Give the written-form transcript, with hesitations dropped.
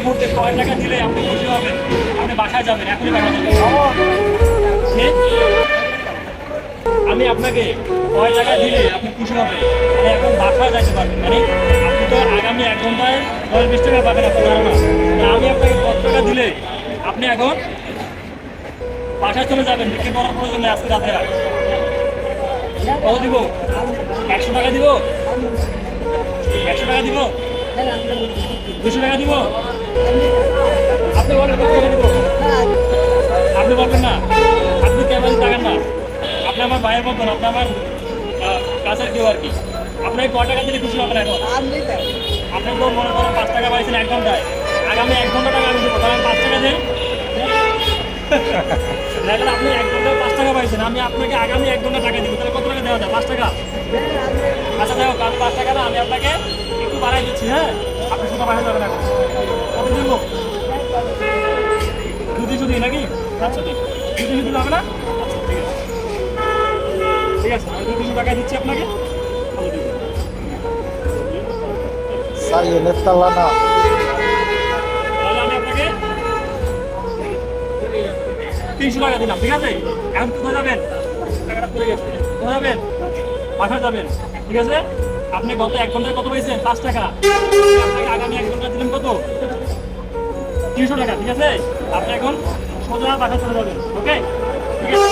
মুহূর্তে কয় টাকা দিলে আপনি খুশি হবেন? আপনি বাসায় যাবেন, এখনই বাসায় যাবেন। জি? আমি আপনাকে কয় টাকা দিলে আপনি খুশি হবেন? মানে এখন বাসায় যাইতে পারবেন, মানে আপনি তো আগামী 1 ঘন্টায় 10-20 টাকা পাবেন আপনার ধারণা। আমি আপনাকে কত টাকা দিলে আপনি এখন বাসায় চলে যাবেন? বিক্রি করার প্রয়োজন নেই আজকে রাতে আর। কত দিব? 100 টাকা দিব? 100 টাকা দিব? 200 টাকা দিব? আপনি বলেন কত টাকা দিব? আপনি বলবেন না? আপনি কেমন টাকার না? আপনি আমার ভাইয়ের মতন, আপনি আমার কাছের কেউ আর কি। আপনাকে কয় টাকা দিলে খুশি হবেন এখন? আপনি তো মনে করেন 5 টাকা পাইছেন 1 ঘন্টায়, আগামী 1 ঘন্টা টাকা আমি দেবো, তাহলে 5 টাকা দেন। দেখেন আপনি 1 ঘন্টায় 5 টাকা পাইছেন, আমি আপনাকে আগামী 1 ঘন্টা টাকা দিব, তাহলে কত টাকা দেওয়া যায়? 5 টাকা। আচ্ছা দেখো, কাল 5 টাকা না, আমি আপনাকে একটু বাড়াই দিচ্ছি, হ্যাঁ? আপনি শুধু বাড়াই যাবেন এখন। কত দিব? শুধু নাকি? আচ্ছা ঠিক, শুধু যাবে না? আচ্ছা ঠিক আছে, ঠিক আছে, আমি 200 টাকা দিচ্ছি আপনাকে। ভালো দিন। Sayonara talana. তাহলে আমি আপনাকে 300 টাকা দিলাম, ঠিক আছে? এখন কোথায় যাবেন? টাকাটা পড়ে গেছে, কোথায় যাবেন? বাসায় যাবেন, ঠিক আছে? আপনি গত 1 ঘন্টায় কত পেয়েছেন? 5 টাকা। আপনাকে আগামী 1 ঘন্টা দিলেন কত? 300 টাকা, ঠিক আছে? আপনি এখন সোজা বাসায় চলে যাবেন, ওকে? ঠিক আছে।